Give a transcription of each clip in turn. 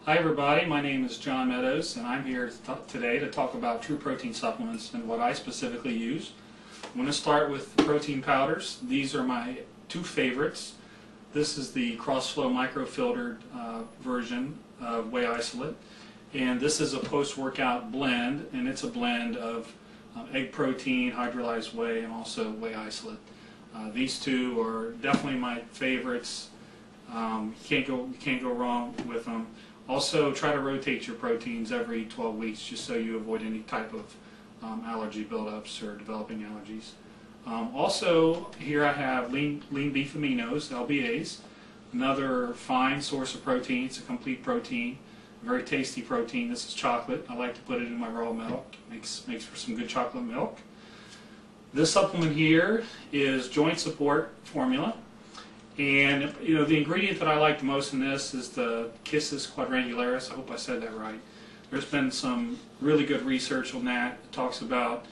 Hi everybody, my name is John Meadows and I'm here today to talk about True Protein supplements and what I specifically use. I'm going to start with protein powders. These are my two favorites. This is the Crossflow microfiltered version of whey isolate, and this is a post-workout blend, and it's a blend of egg protein, hydrolyzed whey, and also whey isolate. These two are definitely my favorites. You can't go wrong with them. Also, try to rotate your proteins every 12 weeks just so you avoid any type of allergy buildups or developing allergies. Also, here I have lean beef aminos, LBAs, another fine source of protein. It's a complete protein, very tasty protein. This is chocolate. I like to put it in my raw milk. Makes for some good chocolate milk. This supplement here is joint support formula. And the ingredient that I like the most in this is the Kisses quadrangularis. I hope I said that right. There's been some really good research on that. It talks about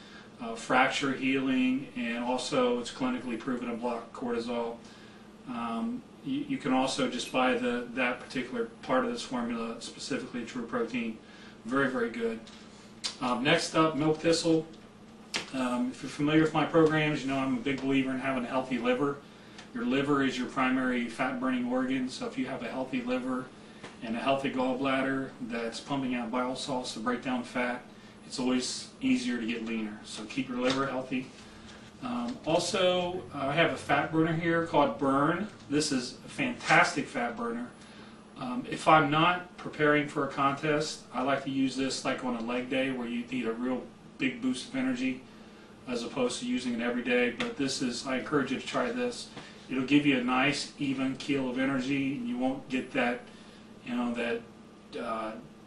fracture healing, and also it's clinically proven to block cortisol. You can also just buy that particular part of this formula, specifically True Protein. Very, very good. Next up, milk thistle. If you're familiar with my programs, you know I'm a big believer in having a healthy liver. Your liver is your primary fat-burning organ, so if you have a healthy liver and a healthy gallbladder that's pumping out bile salts to break down fat, it's always easier to get leaner. So keep your liver healthy. Also, I have a fat burner here called Burn. This is a fantastic fat burner. If I'm not preparing for a contest, I like to use this like on a leg day where you need a real big boost of energy as opposed to using it every day. But I encourage you to try this. It'll give you a nice even keel of energy, and you won't get that,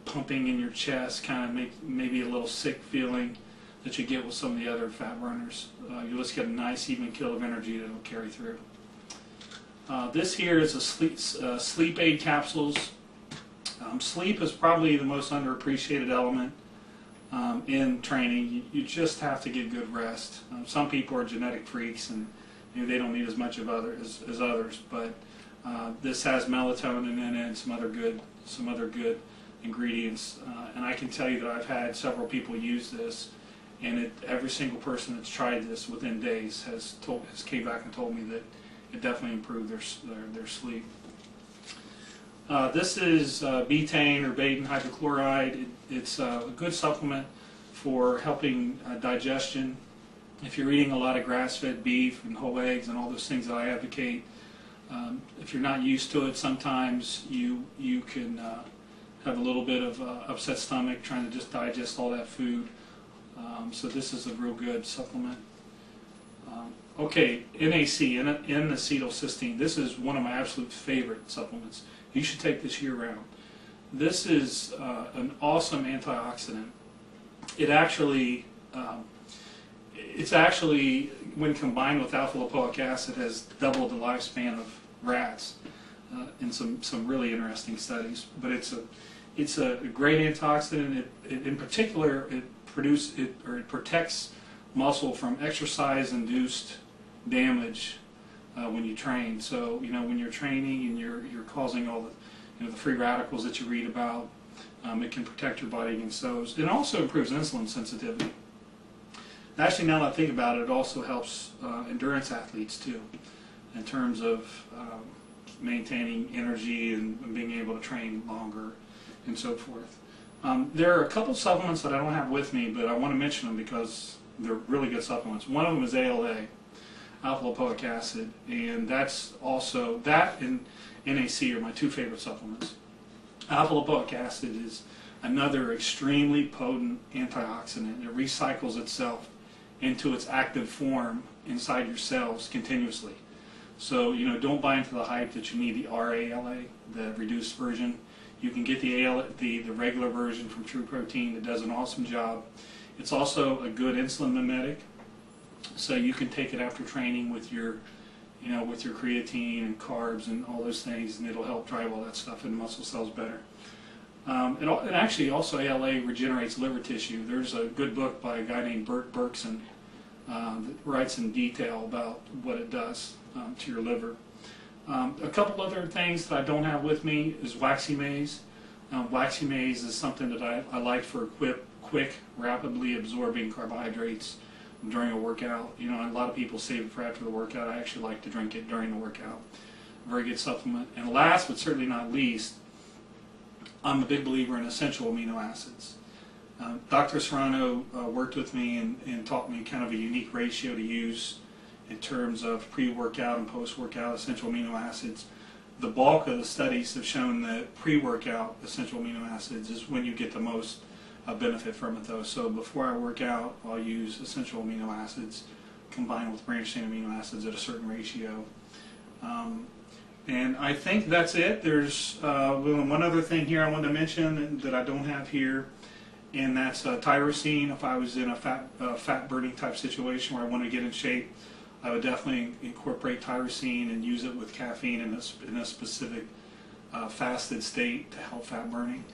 pumping in your chest, kind of maybe a little sick feeling that you get with some of the other fat burners. You'll just get a nice even keel of energy that'll carry through. This here is a sleep aid capsules. Sleep is probably the most underappreciated element in training. You just have to get good rest. Some people are genetic freaks and they don't need as much of as others, but this has melatonin in it and some other good ingredients. And I can tell you that I've had several people use this, and every single person that's tried this within days has came back and told me that it definitely improved their sleep. This is betaine or betaine hydrochloride. It's a good supplement for helping digestion. If you're eating a lot of grass-fed beef and whole eggs and all those things that I advocate, if you're not used to it, sometimes you can have a little bit of upset stomach trying to just digest all that food. So this is a real good supplement. Okay, NAC, N-acetylcysteine. This is one of my absolute favorite supplements. You should take this year-round. This is an awesome antioxidant. It's actually, when combined with alpha-lipoic acid, has doubled the lifespan of rats in some really interesting studies. But it's a great antioxidant. In particular, it protects muscle from exercise-induced damage when you train. So when you're training and you're causing all the free radicals that you read about, it can protect your body against those. It also improves insulin sensitivity. Actually, now that I think about it, it also helps endurance athletes too, in terms of maintaining energy and being able to train longer and so forth. There are a couple supplements that I don't have with me, but I want to mention them because they're really good supplements. One of them is ALA, alpha-lipoic acid, and that and NAC are my two favorite supplements. Alpha-lipoic acid is another extremely potent antioxidant. It recycles itself into its active form inside your cells continuously. So don't buy into the hype that you need the RALA, the reduced version. You can get the regular version from True Protein that does an awesome job. It's also a good insulin mimetic, so you can take it after training with your creatine and carbs and all those things, and it'll help drive all that stuff into muscle cells better. And actually, also ALA regenerates liver tissue. There's a good book by a guy named Bert Berkson that writes in detail about what it does to your liver. A couple other things that I don't have with me is waxy maize. Waxy maize is something that I like for quick, rapidly absorbing carbohydrates during a workout. You know, a lot of people save it for after the workout. I actually like to drink it during the workout. Very good supplement. And last but certainly not least, I'm a big believer in essential amino acids. Dr. Serrano worked with me and taught me kind of a unique ratio to use in terms of pre-workout and post-workout essential amino acids. The bulk of the studies have shown that pre-workout essential amino acids is when you get the most benefit from it though. So before I work out, I'll use essential amino acids combined with branched chain amino acids at a certain ratio. And I think that's it. There's one other thing here I wanted to mention that I don't have here, and that's tyrosine. If I was in a fat burning type situation where I want to get in shape, I would definitely incorporate tyrosine and use it with caffeine in a specific fasted state to help fat burning.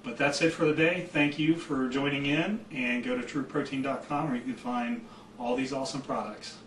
But that's it for the day. Thank you for joining in, and go to trueprotein.com where you can find all these awesome products.